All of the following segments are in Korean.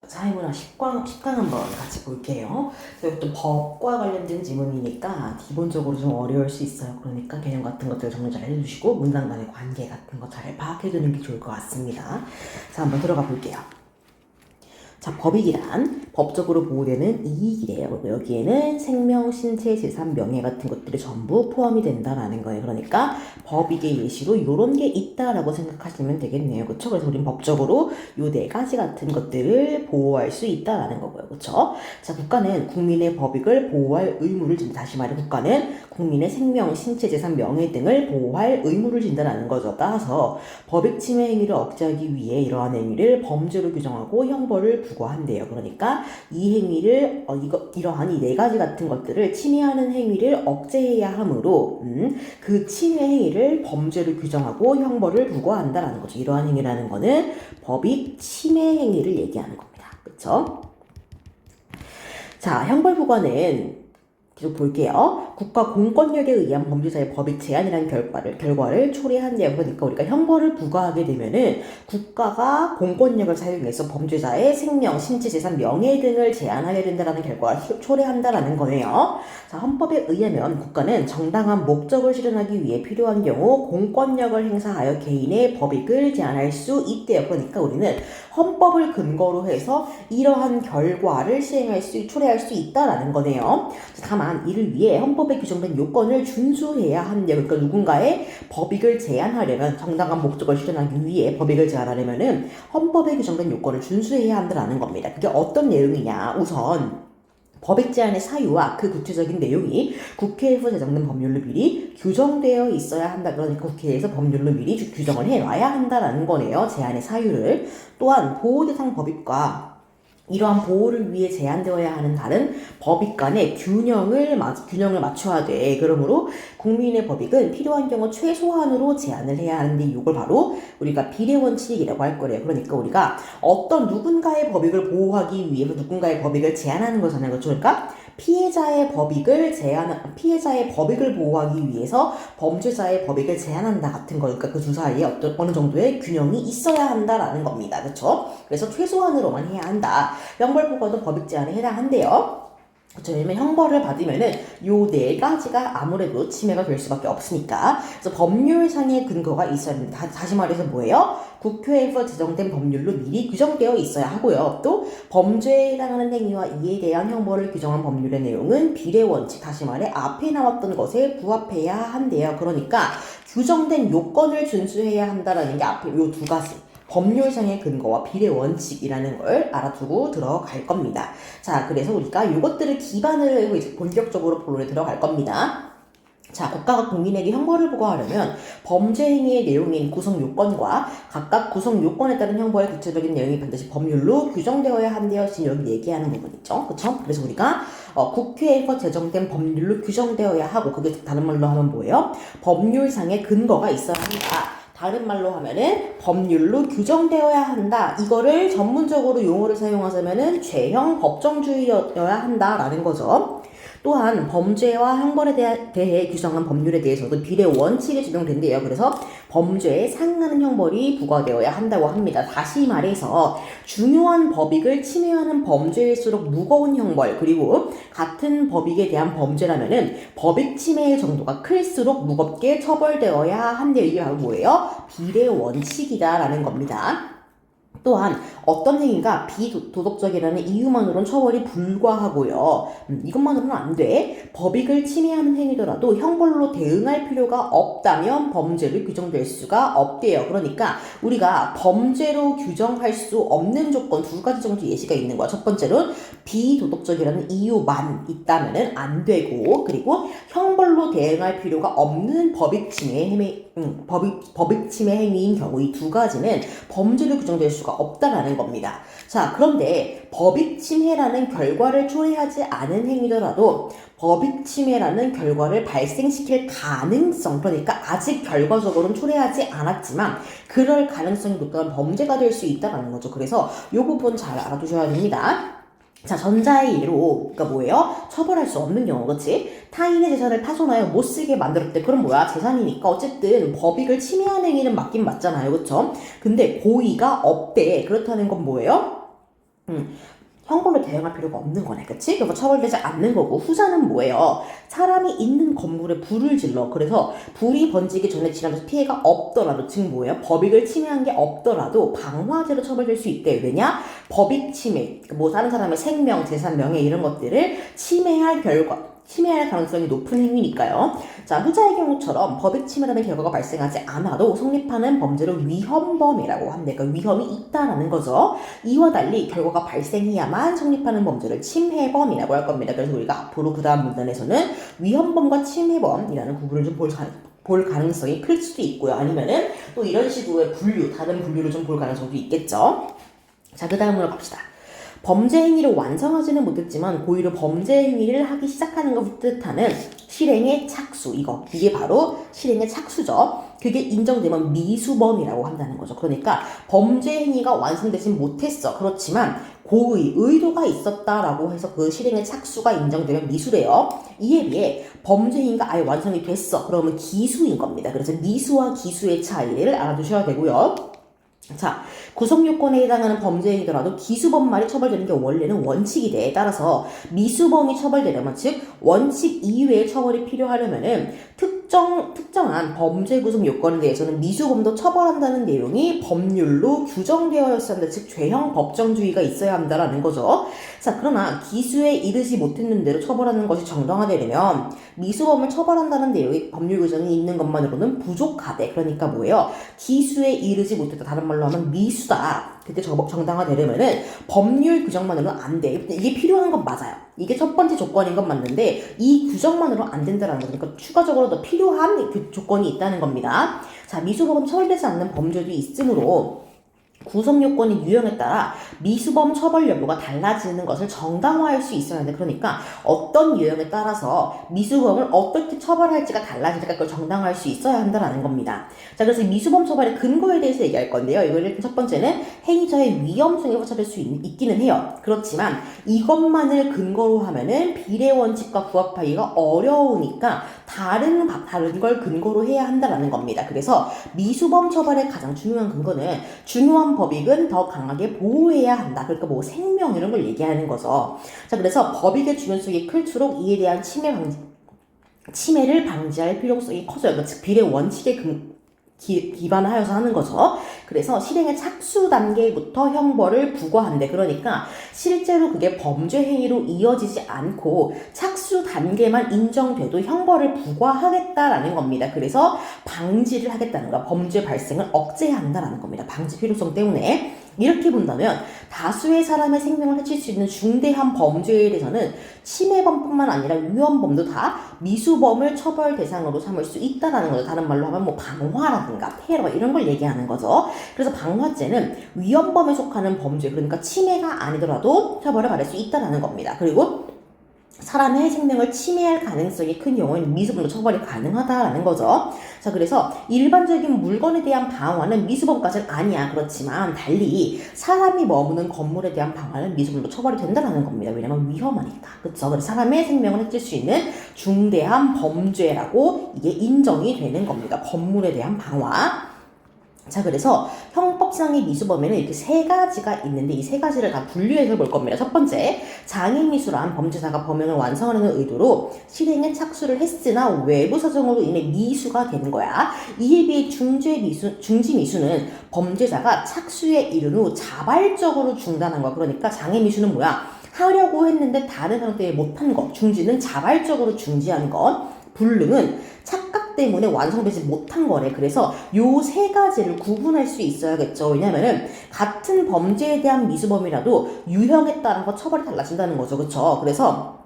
사회문화 10강 한번 같이 볼게요. 이것도 법과 관련된 지문이니까 기본적으로 좀 어려울 수 있어요. 그러니까 개념 같은 것들 정리 잘 해주시고 문장 간의 관계 같은 거 잘 파악해두는 게 좋을 것 같습니다. 자, 한번 들어가 볼게요. 자, 법익이란 법적으로 보호되는 이익이래요. 여기에는 생명, 신체, 재산, 명예 같은 것들이 전부 포함이 된다라는 거예요. 그러니까 법익의 예시로 이런 게 있다라고 생각하시면 되겠네요. 그렇죠? 그래서 우린 법적으로 요 네 가지 같은 것들을 보호할 수 있다라는 거고요. 그렇죠? 자, 국가는 국민의 법익을 보호할 의무를 진다. 다시 말해 국가는 국민의 생명, 신체, 재산, 명예 등을 보호할 의무를 진다라는 거죠. 따라서 법익 침해 행위를 억제하기 위해 이러한 행위를 범죄로 규정하고 형벌을 부과한대요. 그러니까 이 행위를 이러한 이 네 가지 같은 것들을 침해하는 행위를 억제해야 하므로 그 침해 행위를 범죄로 규정하고 형벌을 부과한다라는 거죠. 이러한 행위라는 거는 법익 침해 행위를 얘기하는 겁니다. 그렇죠? 자, 형벌 부과는 계속 볼게요. 국가 공권력에 의한 범죄자의 법익 제한이라는 결과를 초래한대요. 그러니까 우리가 형벌을 부과하게 되면은 국가가 공권력을 사용해서 범죄자의 생명, 신체, 재산, 명예 등을 제한하게 된다는 결과를 초래한다라는 거네요. 자, 헌법에 의하면 국가는 정당한 목적을 실현하기 위해 필요한 경우 공권력을 행사하여 개인의 법익을 제한할 수 있대요. 그러니까 우리는 헌법을 근거로 해서 이러한 결과를 초래할 수 있다라는 거네요. 다만 이를 위해 헌법에 규정된 요건을 준수해야 한대요. 그러니까 누군가의 법익을 제한하려면 정당한 목적을 실현하기 위해 법익을 제한하려면은 헌법에 규정된 요건을 준수해야 한다는 겁니다. 그게 어떤 내용이냐? 우선 법익 제한의 사유와 그 구체적인 내용이 국회에서 제정된 법률로 미리 규정되어 있어야 한다. 그러니까 국회에서 법률로 미리 규정을 해놔야 한다는 거네요. 제한의 사유를. 또한 보호대상 법익과 이러한 보호를 위해 제한되어야 하는 다른 법익 간의 균형을 맞춰야 돼. 그러므로 국민의 법익은 필요한 경우 최소한으로 제한을 해야 하는데 이걸 바로 우리가 비례원칙이라고 할 거래요. 그러니까 우리가 어떤 누군가의 법익을 보호하기 위해서 누군가의 법익을 제한하는 거잖아요. 그렇죠? 그러니까 피해자의 법익을 보호하기 위해서 범죄자의 법익을 제한한다 같은 거니까 그 두 사이에 어느 정도의 균형이 있어야 한다라는 겁니다. 그렇죠? 그래서 최소한으로만 해야 한다. 형벌부과도 법익 제한에 해당한대요. 그렇죠. 왜냐면 형벌을 받으면은 요 네 가지가 아무래도 침해가 될 수밖에 없으니까. 그래서 법률상의 근거가 있어야 됩니다. 다시 말해서 뭐예요? 국회에서 제정된 법률로 미리 규정되어 있어야 하고요. 또 범죄에 해당하는 행위와 이에 대한 형벌을 규정한 법률의 내용은 비례원칙, 다시 말해 앞에 나왔던 것에 부합해야 한대요. 그러니까 규정된 요건을 준수해야 한다라는 게 앞에 요 두 가지. 법률상의 근거와 비례원칙이라는 걸 알아두고 들어갈 겁니다. 자, 그래서 우리가 이것들을 기반으로 해서 이제 본격적으로 본론에 들어갈 겁니다. 자, 국가가 국민에게 형벌을 부과하려면 범죄 행위의 내용인 구성 요건과 각각 구성 요건에 따른 형벌의 구체적인 내용이 반드시 법률로 규정되어야 한대요. 지금 여기 얘기하는 부분이죠. 그쵸? 그래서 우리가 국회에서 제정된 법률로 규정되어야 하고, 그게 다른 말로 하면 뭐예요? 법률상의 근거가 있어야 한다. 다른 말로 하면은 법률로 규정되어야 한다. 이거를 전문적으로 용어를 사용하자면은 죄형 법정주의여야 한다라는 거죠. 또한 범죄와 형벌에 대해 규정한 법률에 대해서도 비례 원칙이 적용된대요. 그래서 범죄에 상응하는 형벌이 부과되어야 한다고 합니다. 다시 말해서 중요한 법익을 침해하는 범죄일수록 무거운 형벌, 그리고 같은 법익에 대한 범죄라면은 법익 침해의 정도가 클수록 무겁게 처벌되어야 한대요. 이게 바로 뭐예요? 비례 원칙이다라는 겁니다. 또한 어떤 행위가 비도덕적이라는 이유만으로는 처벌이 불가하고요. 이것만으로는 안 돼. 법익을 침해하는 행위더라도 형벌로 대응할 필요가 없다면 범죄로 규정될 수가 없대요. 그러니까 우리가 범죄로 규정할 수 없는 조건 두 가지 정도 예시가 있는 거야. 첫 번째로는 비도덕적이라는 이유만 있다면 안 되고, 그리고 형벌로 대응할 필요가 없는 법익 침해 행위인 경우 이 두 가지는 범죄로 규정될 수가 없다라는 겁니다. 자, 그런데 법익 침해라는 결과를 초래하지 않은 행위더라도 법익 침해라는 결과를 발생시킬 가능성, 그러니까 아직 결과적으로는 초래하지 않았지만 그럴 가능성이 높다면 범죄가 될 수 있다는 거죠. 그래서 이 부분 잘 알아두셔야 됩니다. 자, 전자의 예로, 그러니까 뭐예요? 처벌할 수 없는 경우, 그치? 타인의 재산을 파손하여 못 쓰게 만들었대. 그럼 뭐야? 재산이니까 어쨌든 법익을 침해하는 행위는 맞긴 맞잖아요, 그쵸? 근데 고의가 없대. 그렇다는 건 뭐예요? 형벌로 대응할 필요가 없는 거네, 그치? 그래서 처벌되지 않는 거고, 후자는 뭐예요? 사람이 있는 건물에 불을 질러. 그래서 불이 번지기 전에 지나면서 피해가 없더라도, 즉 뭐예요? 법익을 침해한 게 없더라도 방화죄로 처벌될 수 있대. 왜냐? 법익 침해, 뭐 다른 사람의 생명, 재산, 명예 이런 것들을 침해할 가능성이 높은 행위니까요. 자, 후자의 경우처럼 법익 침해라는 결과가 발생하지 않아도 성립하는 범죄를 위헌범이라고 합니다. 그러니까 위험이 있다라는 거죠. 이와 달리 결과가 발생해야만 성립하는 범죄를 침해범이라고 할 겁니다. 그래서 우리가 앞으로 그 다음 문단에서는 위헌범과 침해범이라는 구분을 좀 볼 가능성이 클 수도 있고요. 아니면은 또 이런 식으로의 다른 분류를 좀 볼 가능성도 있겠죠. 자, 그 다음으로 갑시다. 범죄 행위를 완성하지는 못했지만 고의로 범죄 행위를 하기 시작하는 것을 뜻하는 실행의 착수, 이게 바로 실행의 착수죠. 그게 인정되면 미수범이라고 한다는 거죠. 그러니까 범죄 행위가 완성되진 못했어. 그렇지만 의도가 있었다라고 해서 그 실행의 착수가 인정되면 미수래요. 이에 비해 범죄 행위가 아예 완성이 됐어. 그러면 기수인 겁니다. 그래서 미수와 기수의 차이를 알아두셔야 되고요. 자, 구성요건에 해당하는 범죄이더라도 기수범만이 처벌되는 게 원래는 원칙이 돼. 따라서 미수범이 처벌되려면, 즉 원칙 이외의 처벌이 필요하려면은 특정한 범죄 구성 요건에 대해서는 미수범도 처벌한다는 내용이 법률로 규정되어야 한다. 즉 죄형 법정주의가 있어야 한다라는 거죠. 자, 그러나 기수에 이르지 못했는 대로 처벌하는 것이 정당화되려면 미수범을 처벌한다는 내용이 법률 규정이 있는 것만으로는 부족하대. 그러니까 뭐예요? 기수에 이르지 못했다. 다른 말로 하면 미수다. 그때 정당화되려면은 법률 규정만으로는 안 돼. 이게 필요한 건 맞아요. 이게 첫 번째 조건인 건 맞는데 이 규정만으로 안 된다는 거니까 그러니까 추가적으로 더 필요한 그 조건이 있다는 겁니다. 자, 미수범은 처벌되지 않는 범죄도 있으므로 구성 요건이 유형에 따라 미수범 처벌 여부가 달라지는 것을 정당화할 수 있어야 하는데, 그러니까 어떤 유형에 따라서 미수범을 어떻게 처벌할지가 달라지니까 그걸 정당화할 수 있어야 한다는 겁니다. 자, 그래서 미수범 처벌의 근거에 대해서 얘기할 건데요. 이걸 일단 첫 번째는 행위자의 위험성에 처벌할 수 있기는 해요. 그렇지만 이것만을 근거로 하면은 비례 원칙과 부합하기가 어려우니까 다른 걸 근거로 해야 한다는 겁니다. 그래서 미수범 처벌의 가장 중요한 근거는 중요한 법익은 더 강하게 보호해야 한다. 그러니까 뭐 생명 이런 걸 얘기하는 거죠. 자, 그래서 법익의 중요성이 클수록 이에 대한 침해를 방지할 필요성이 커져요. 그러니까 즉 비례 원칙에 기반하여서 하는 거죠. 그래서 실행의 착수 단계부터 형벌을 부과한대. 그러니까 실제로 그게 범죄 행위로 이어지지 않고 착수 단계만 인정돼도 형벌을 부과하겠다라는 겁니다. 그래서 방지를 하겠다는 거야. 범죄 발생을 억제한다라는 겁니다. 방지 필요성 때문에. 이렇게 본다면 다수의 사람의 생명을 해칠 수 있는 중대한 범죄에 대해서는 침해범뿐만 아니라 위헌범도 다 미수범을 처벌 대상으로 삼을 수 있다는 거죠. 다른 말로 하면 뭐 방화라든가 테러 이런 걸 얘기하는 거죠. 그래서 방화죄는 위헌범에 속하는 범죄, 그러니까 침해가 아니더라도 처벌을 받을 수 있다는 겁니다. 그리고 사람의 생명을 침해할 가능성이 큰 경우에는 미수범도 처벌이 가능하다라는 거죠. 자, 그래서 일반적인 물건에 대한 방화는 미수범까지는 아니야. 그렇지만 달리 사람이 머무는 건물에 대한 방화는 미수범도 처벌이 된다는 겁니다. 왜냐면 위험하니까. 그쵸? 그래서 사람의 생명을 해칠 수 있는 중대한 범죄라고 이게 인정이 되는 겁니다. 건물에 대한 방화. 자, 그래서 형법상의 미수범에는 이렇게 세 가지가 있는데 이 세 가지를 다 분류해서 볼 겁니다. 첫 번째, 장애미수란 범죄자가 범행을 완성하려는 의도로 실행에 착수를 했으나 외부 사정으로 인해 미수가 되는 거야. 이에 비해 중지미수는 범죄자가 착수에 이른 후 자발적으로 중단한 거야. 그러니까 장애미수는 뭐야? 하려고 했는데 다른 사람 때문에 못한 것. 중지는 자발적으로 중지한 것. 불능은 착각 때문에 완성되지 못한 거래. 그래서 요 세 가지를 구분할 수 있어야겠죠. 왜냐면은 같은 범죄에 대한 미수범이라도 유형에 따라서 처벌이 달라진다는 거죠. 그쵸? 그래서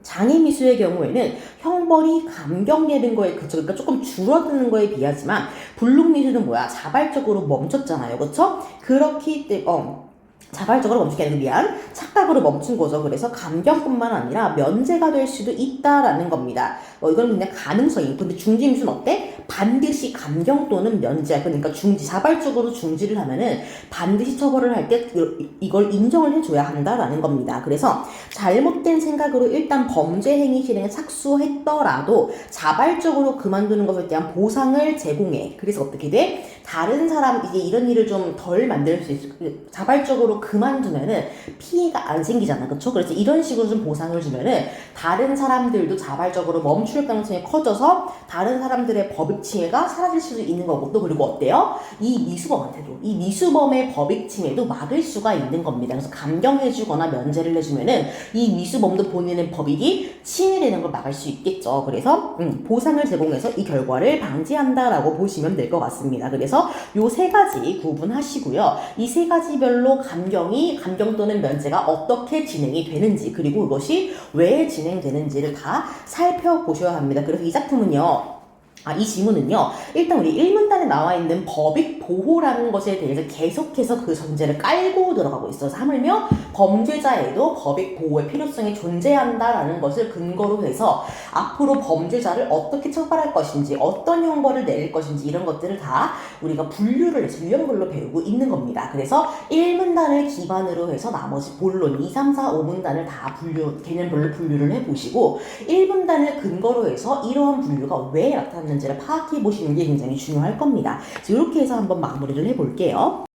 장애미수의 경우에는 형벌이 감경되는 거에 그러니까 조금 줄어드는 거에 비하지만 불능미수는 뭐야? 자발적으로 멈췄잖아요. 그쵸? 그렇기 때문에 자발적으로 멈추게 아니고 착각으로 멈춘 거죠. 그래서 감경뿐만 아니라 면제가 될 수도 있다라는 겁니다. 이건 그냥 가능성이. 근데 중지미수는 어때? 반드시 감경 또는 면제. 그러니까 자발적으로 중지를 하면은 반드시 처벌을 할 때 이걸 인정을 해줘야 한다라는 겁니다. 그래서 잘못된 생각으로 일단 범죄 행위 실행에 착수했더라도 자발적으로 그만두는 것에 대한 보상을 제공해. 그래서 어떻게 돼? 다른 사람 이게 이런 일을 좀 덜 만들 수 있을 자발적으로 그만두면은 피해가 안 생기잖아, 그쵸? 그래서 이런 식으로 좀 보상을 주면은 다른 사람들도 자발적으로 멈출 가능성이 커져서 다른 사람들의 법익 침해가 사라질 수도 있는 거고, 또 그리고 어때요? 이 미수범한테도 이 미수범의 법익 침해도 막을 수가 있는 겁니다. 그래서 감경해주거나 면제를 해주면은 이 미수범도 본인의 법익이 침해되는 걸 막을 수 있겠죠. 그래서 보상을 제공해서 이 결과를 방지한다라고 보시면 될 것 같습니다. 그래서 요 세 가지 구분하시고요. 이 세 가지별로 감경 또는 면제가 어떻게 진행이 되는지, 그리고 이것이 왜 진행되는지를 다 살펴보셔야 합니다. 그래서 이 작품은요, 이 지문은요, 일단 우리 1문단에 나와 있는 법익 보호라는 것에 대해서 계속해서 그 전제를 깔고 들어가고 있어서, 하물며 범죄자에도 법익 보호의 필요성이 존재한다라는 것을 근거로 해서 앞으로 범죄자를 어떻게 처벌할 것인지, 어떤 형벌을 내릴 것인지, 이런 것들을 다 우리가 분류를 해서 유형별로 배우고 있는 겁니다. 그래서 1문단을 기반으로 해서 나머지 본론 2, 3, 4, 5문단을 다 개념별로 분류를 해보시고 1문단을 근거로 해서 이러한 분류가 왜 나타났는지를 파악해 보시는 게 굉장히 중요할 겁니다. 이렇게 해서 한번 마무리를 해볼게요.